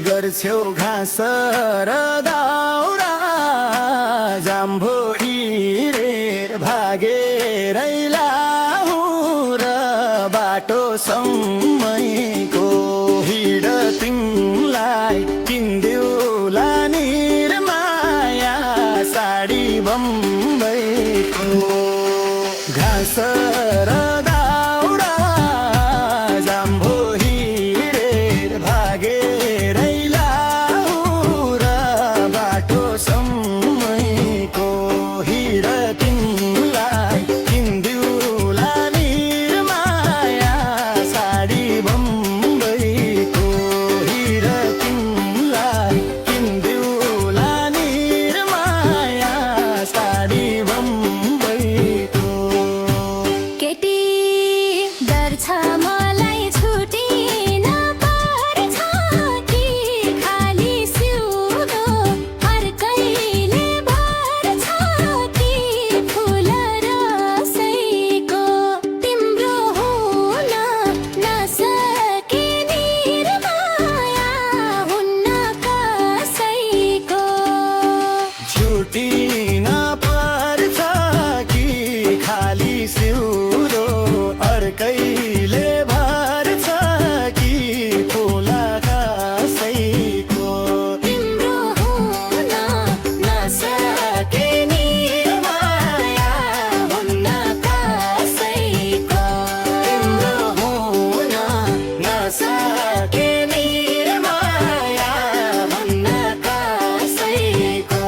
गर्छौ घाँस र दाउरा जाम्भो हिँडेर भागेरै लाहु र बाटो सम्मैको हिँड तिमीलाई किन्देउला निर्माया साडी बम्बईको घाँस र दाउरा जाम्भो हिँडेर भागेरै लाहु र बाटो सम्मैको हिँड तिमीलाई किन्देउला निर्माया साडी बम्बईको हिँड तिमीलाई किन्देउला निर्माया साडी बम्बईको केटी डर छ मलाई छुटिन पर्छ कि खाली सिउँदो अर्कैले भर्छ कि फुल रसैको तिम्रो हुन नसके निर्माया हुन्न कसैको छुटिन पर्छ कि खाली सिउँदो अर्कैले भर्छ कि फुल कसैको तिम्रो हुन नसके निर्माया हुन्न कसैको तिम्रो हुन नसके निर्माया हुन्न कसैको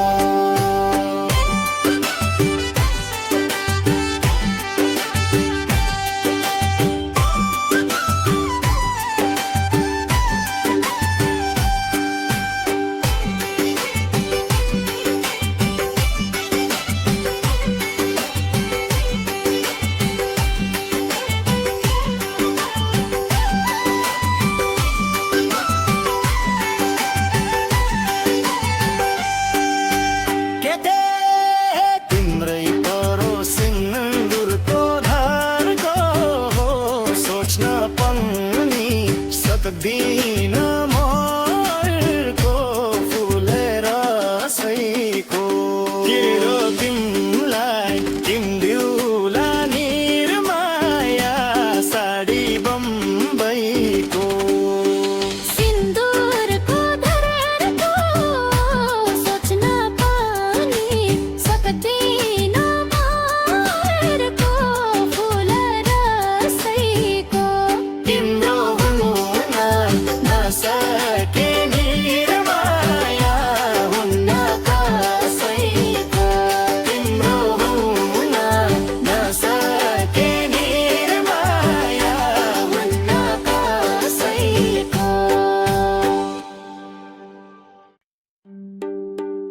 केटे तिम्रै परोसिन्दुरको धरको सोच्न पनि सक्दिन मर्को फुलेर सैको किरो तिमीलाई किन्देउला निर्माया साडी बम्बईको सिन्दुरको धरको सोच्न पनि सक्दिन मर्को फुल रसैको तिम्रो हुन नसके निर्माया हुन्न कसैको तिम्रो हुन नसके निर्माया हुन्न कसैको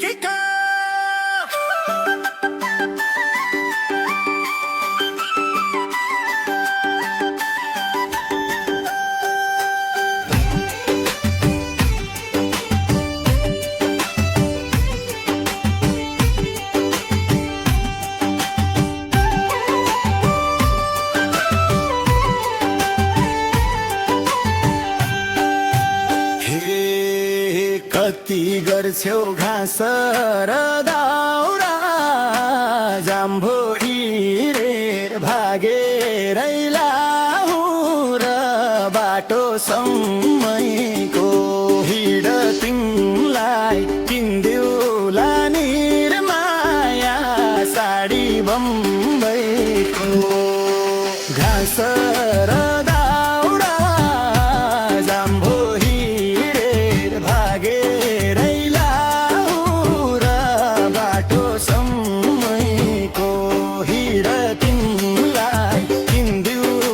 किका हे कति गर्छौ घाँस र दाउरा जाम्भो हिँडेर भागेरै लाहु र बाटो सम्मैको हिँड तिमीलाई किन्देउला निर्माया साडी बम्बईको घाँस र दाउरा जाम्भो हिँडेर भागेरै लाहु र बाटो सम्मैको हिँड तिमीलाई किन्देउला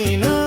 दिन